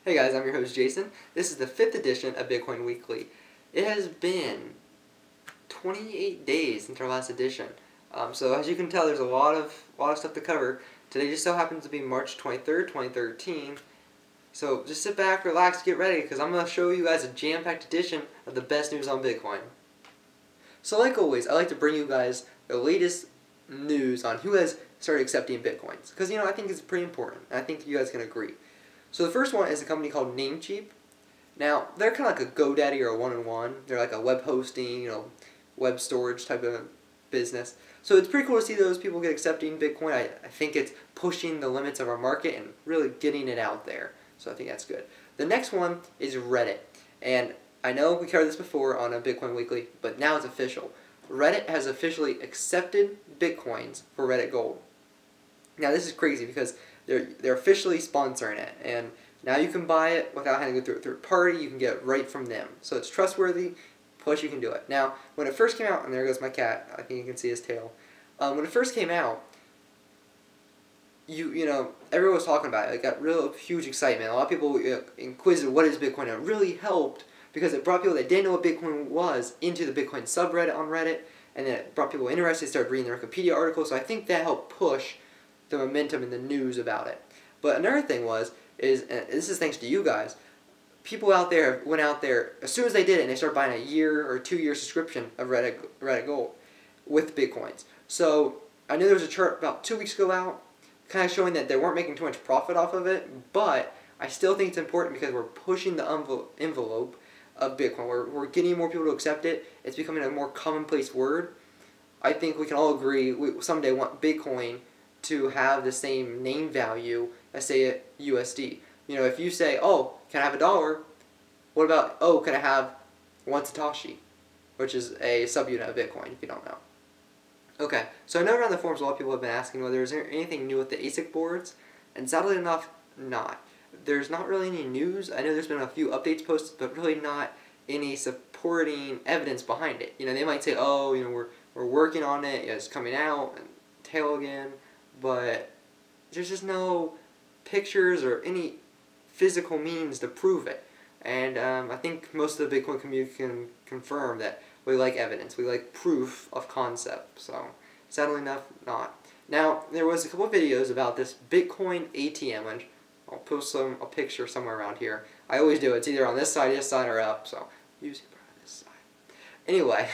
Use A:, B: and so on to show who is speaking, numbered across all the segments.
A: Hey guys, I'm your host Jason. This is the 5th edition of Bitcoin Weekly. It has been 28 days since our last edition. So as you can tell, there's a lot of stuff to cover. Today just so happens to be March 23rd, 2013. So just sit back, relax, get ready, because I'm going to show you guys a jam-packed edition of the best news on Bitcoin. So like always, I like to bring you guys the latest news on who has started accepting Bitcoins. Because, I think it's pretty important. I think you guys can agree. So the first one is a company called Namecheap. Now, they're kind of like a GoDaddy or a one-on-one. They're like a web hosting, web storage type of business. So it's pretty cool to see those people get accepting Bitcoin. I think it's pushing the limits of our market and really getting it out there. So I think that's good. The next one is Reddit. And I know we covered this before on a Bitcoin Weekly, but now it's official. Reddit has officially accepted Bitcoins for Reddit Gold. Now this is crazy because they're officially sponsoring it, and now you can buy it without having to go through a third party. You can get it right from them, so it's trustworthy. Plus, you can do it. Now, when it first came out, and there goes my cat. I think you can see his tail. When it first came out, everyone was talking about it. It got real huge excitement. A lot of people inquisitive, what is Bitcoin? And it really helped because it brought people that didn't know what Bitcoin was into the Bitcoin subreddit on Reddit, and then it brought people interested. Started reading the Wikipedia articles. So I think that helped push the momentum in the news about it. But another thing is, and this is thanks to you guys, people out there went out there as soon as they did it and they started buying a year or 2-year subscription of Reddit Gold with Bitcoins. So I knew there was a chart about 2 weeks ago out kind of showing that they weren't making too much profit off of it, but I still think it's important because we're pushing the envelope of Bitcoin. We're getting more people to accept it. It's becoming a more commonplace word. I think we can all agree we someday want Bitcoin to have the same name value as, say, USD. If you say, oh, can I have $1? What about, oh, can I have 1 Satoshi? Which is a subunit of Bitcoin, if you don't know. Okay, so I know around the forums a lot of people have been asking whether there's anything new with the Asic boards, and sadly enough, not. There's not really any news. I know there's been a few updates posted, but really not any supporting evidence behind it. They might say, oh, we're working on it, it's coming out, and tail again. But there's just no pictures or any physical means to prove it. And I think most of the Bitcoin community can confirm that we like evidence. We like proof of concept. So, sadly enough, not. Now, there was a couple of videos about this Bitcoin ATM, and I'll post a picture somewhere around here. I always do. It's either on this side, or up. So, usually on this side. Anyway,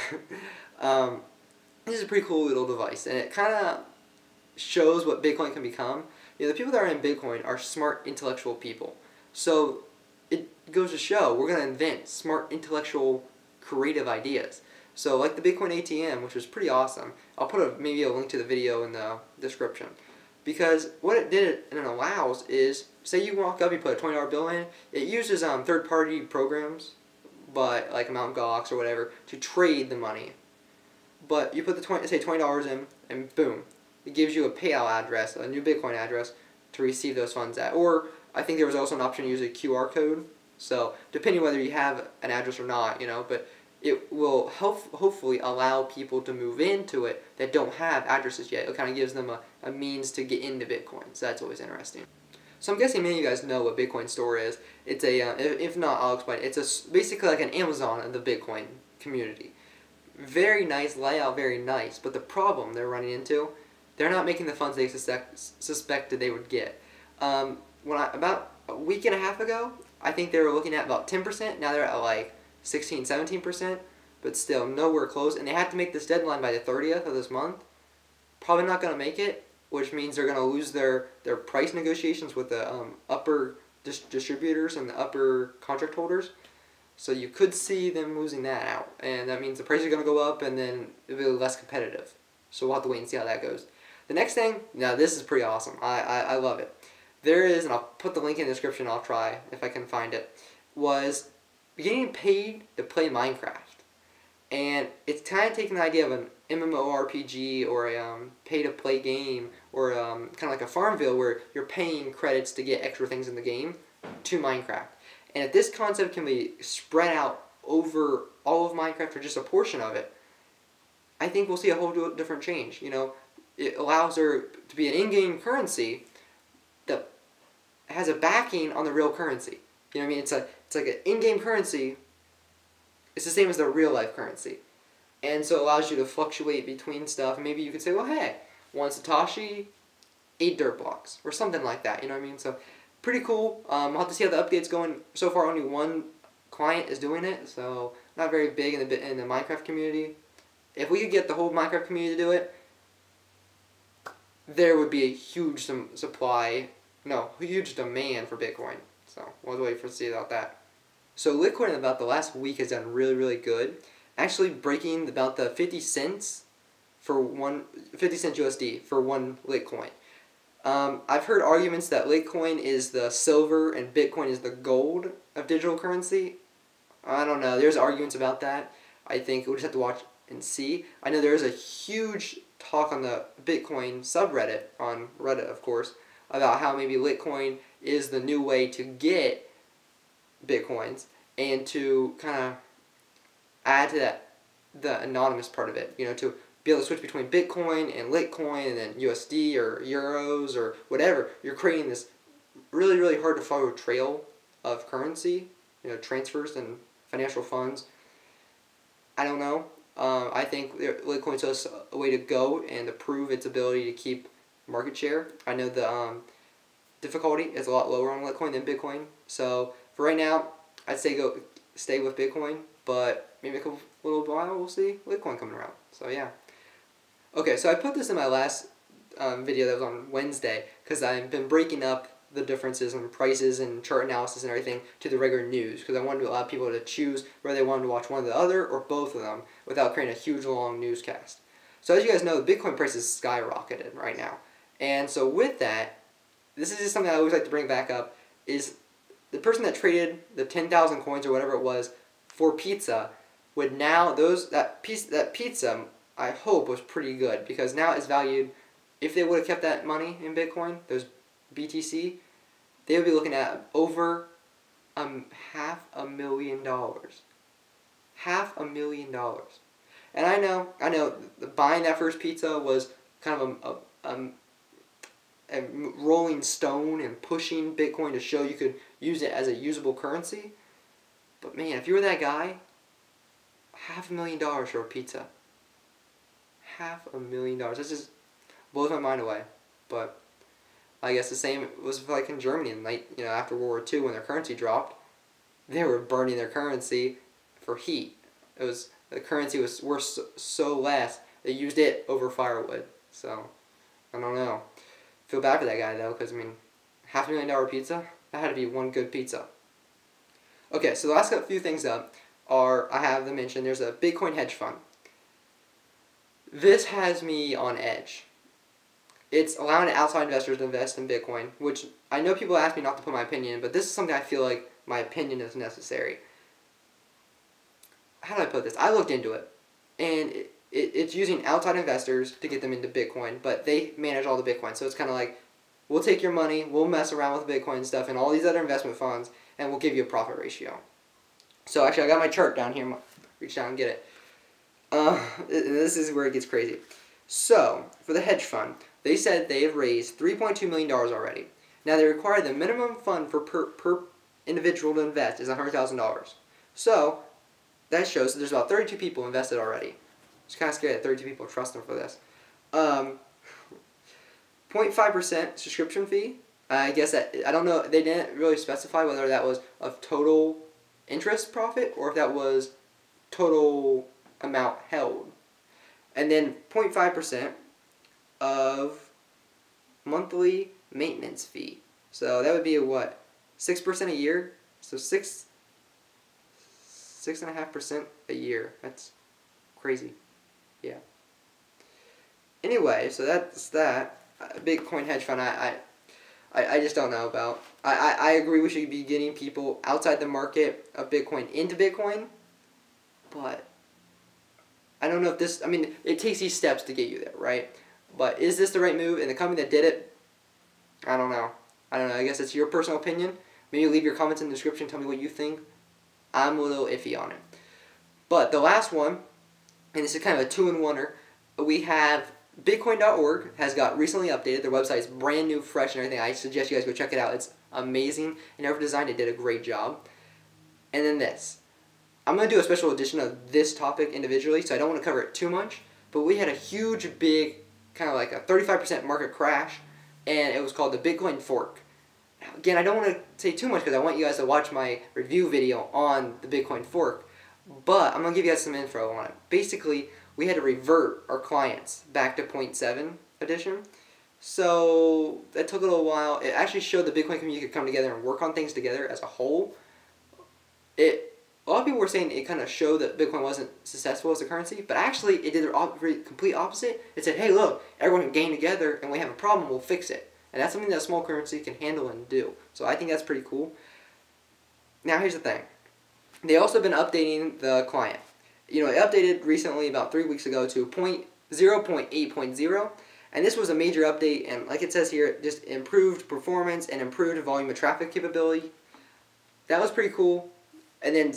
A: this is a pretty cool little device, and it kind of shows what Bitcoin can become. The people that are in Bitcoin are smart, intellectual people. So it goes to show we're going to invent smart, intellectual, creative ideas. So like the Bitcoin ATM, which was pretty awesome. I'll put maybe a link to the video in the description. Because what it did and it allows is, say you walk up, you put a $20 bill in, it uses third-party programs, but like Mt. Gox or whatever, to trade the money. But you put the say $20 in, and boom. It gives you a payout address, a new Bitcoin address, to receive those funds at. Or I think there was also an option to use a QR code. So depending whether you have an address or not, but it will hopefully allow people to move into it that don't have addresses yet. It kind of gives them a means to get into Bitcoin. So that's always interesting. So I'm guessing many of you guys know what Bitcoin Store is. It's a, if not, I'll explain. It's basically like an Amazon of the Bitcoin community. Very nice layout, very nice. But the problem they're running into, they're not making the funds they suspected they would get. About a week and a half ago, I think they were looking at about 10%. Now they're at like 16, 17%, but still nowhere close. And they had to make this deadline by the 30th of this month. Probably not going to make it, which means they're going to lose their price negotiations with the upper distributors and the upper contract holders. So you could see them losing that out. And that means the price is going to go up and then it'll be less competitive. So we'll have to wait and see how that goes. The next thing, now this is pretty awesome. I love it. There is, and I'll put the link in the description, I'll try if I can find it, was getting paid to play Minecraft. And it's kind of taking the idea of an MMORPG or a pay-to-play game or kind of like a Farmville where you're paying credits to get extra things in the game to Minecraft. And if this concept can be spread out over all of Minecraft or just a portion of it, I think we'll see a whole different change. It allows there to be an in-game currency that has a backing on the real currency. You know what I mean? It's like an in-game currency. It's the same as the real life currency, and so it allows you to fluctuate between stuff. And maybe you could say, well, hey, 1 Satoshi, 8 dirt blocks, or something like that. You know what I mean? So pretty cool. We'll have to see how the update's going. So far, only one client is doing it, so not very big in the Minecraft community. If we could get the whole Minecraft community to do it, there would be a huge huge demand for Bitcoin. So we'll wait to see about that. So Litecoin in about the last week has done really, really good. Actually breaking about the 50 cents USD for one Litecoin. I've heard arguments that Litecoin is the silver and Bitcoin is the gold of digital currency. I don't know. There's arguments about that. I think we'll just have to watch and see. I know there's a huge talk on the Bitcoin subreddit, on Reddit of course, about how maybe Litecoin is the new way to get Bitcoins and to kind of add to that the anonymous part of it, you know, to be able to switch between Bitcoin and Litecoin and then USD or Euros or whatever. You're creating this really, really hard to follow trail of currency, you know, transfers and financial funds. I don't know. I think Litecoin's just a way to go and to prove its ability to keep market share. I know the difficulty is a lot lower on Litecoin than Bitcoin. So for right now, I'd say stay with Bitcoin, but maybe a little while we'll see Litecoin coming around. So yeah. Okay, so I put this in my last video that was on Wednesday because I've been breaking up the differences in prices and chart analysis and everything to the regular news because I wanted to allow people to choose whether they wanted to watch one or the other or both of them without creating a huge long newscast. So as you guys know, the Bitcoin price is skyrocketed right now. And so with that, this is just something I always like to bring back up, is the person that traded the 10,000 coins or whatever it was for pizza would now, that pizza, I hope, was pretty good because now it's valued, if they would have kept that money in Bitcoin, those BTC, they would be looking at over $500,000. $500,000. And I know, buying that first pizza was kind of a rolling stone and pushing Bitcoin to show you could use it as a usable currency. But man, if you were that guy, $500,000 for a pizza. $500,000. That just blows my mind away. But I guess the same was like in Germany, after World War II when their currency dropped. They were burning their currency for heat. The currency was worth so less they used it over firewood. So I don't know. Feel bad for that guy though, because I mean, $500,000 pizza, that had to be one good pizza. Okay, so the last few things up are, I have to mention, there's a Bitcoin hedge fund. This has me on edge. It's allowing outside investors to invest in Bitcoin, which I know people ask me not to put my opinion in, but this is something I feel like my opinion is necessary. How do I put this? I looked into it, and it's using outside investors to get them into Bitcoin, but they manage all the Bitcoin. So it's kind of like, we'll take your money, we'll mess around with Bitcoin stuff and all these other investment funds, and we'll give you a profit ratio. So actually, I got my chart down here. Reach down and get it. This is where it gets crazy. So, for the hedge fund, they said they have raised $3.2 million already. Now, they require the minimum fund for per individual to invest is $100,000. So, that shows that there's about 32 people invested already. It's kind of scary that 32 people trust them for this. 0.5% subscription fee. I guess that, I don't know, they didn't really specify whether that was of total interest profit or if that was total amount held. And then 0.5% of monthly maintenance fee. So that would be a what? 6% a year? So 6.5% a year. That's crazy. Yeah. Anyway, so that's that. Bitcoin hedge fund, I just don't know about. I agree we should be getting people outside the market of Bitcoin into Bitcoin, but I don't know if this, I mean, it takes these steps to get you there, right? But is this the right move? And the company that did it, I don't know. I guess it's your personal opinion. Maybe leave your comments in the description, tell me what you think. I'm a little iffy on it. But the last one, and this is kind of a two-in-oneer, we have Bitcoin.org has got recently updated. Their website is brand new, fresh, and everything. I suggest you guys go check it out. It's amazing, and whoever designed it did a great job. And then this. I'm going to do a special edition of this topic individually, so I don't want to cover it too much, but we had a huge, big, kind of like a 35% market crash, and it was called the Bitcoin fork. Now, again, I don't want to say too much because I want you guys to watch my review video on the Bitcoin fork, but I'm going to give you guys some info on it. Basically, we had to revert our clients back to 0.7 edition. So that took a little while. It actually showed the Bitcoin community could come together and work on things together as a whole. A lot of people were saying it kind of showed that Bitcoin wasn't successful as a currency, but actually it did the complete opposite. It said, hey, look, everyone can gain together, and when we have a problem, we'll fix it. And that's something that a small currency can handle and do. So I think that's pretty cool. Now here's the thing. They also been updating the client. You know, it updated recently about 3 weeks ago to 0.8.0, and this was a major update, and like it says here, it just improved performance and improved volume of traffic capability. That was pretty cool. And then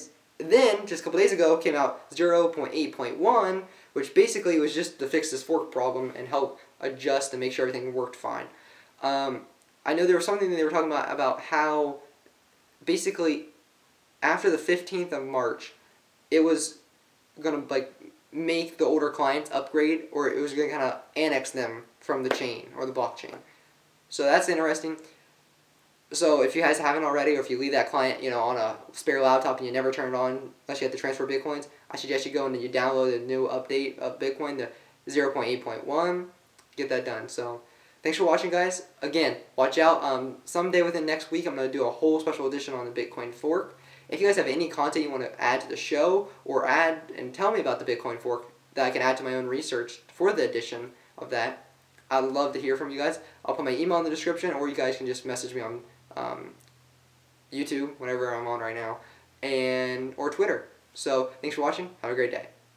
A: just a couple days ago came out 0.8.1, which basically was just to fix this fork problem and help adjust and make sure everything worked fine. I know there was something that they were talking about how basically after the 15th of March, it was going to like make the older clients upgrade, or it was going to kind of annex them from the chain or the blockchain. So that's interesting. So if you guys haven't already, or if you leave that client, you know, on a spare laptop and you never turn it on unless you have to transfer Bitcoins, I suggest you go and you download the new update of Bitcoin, the 0.8.1. Get that done. So thanks for watching, guys. Again, watch out. Someday within next week, I'm going to do a whole special edition on the Bitcoin fork. If you guys have any content you want to add to the show, or add and tell me about the Bitcoin fork that I can add to my own research for the edition of that, I'd love to hear from you guys. I'll put my email in the description, or you guys can just message me on YouTube, whatever I'm on right now, or Twitter. So thanks for watching. Have a great day.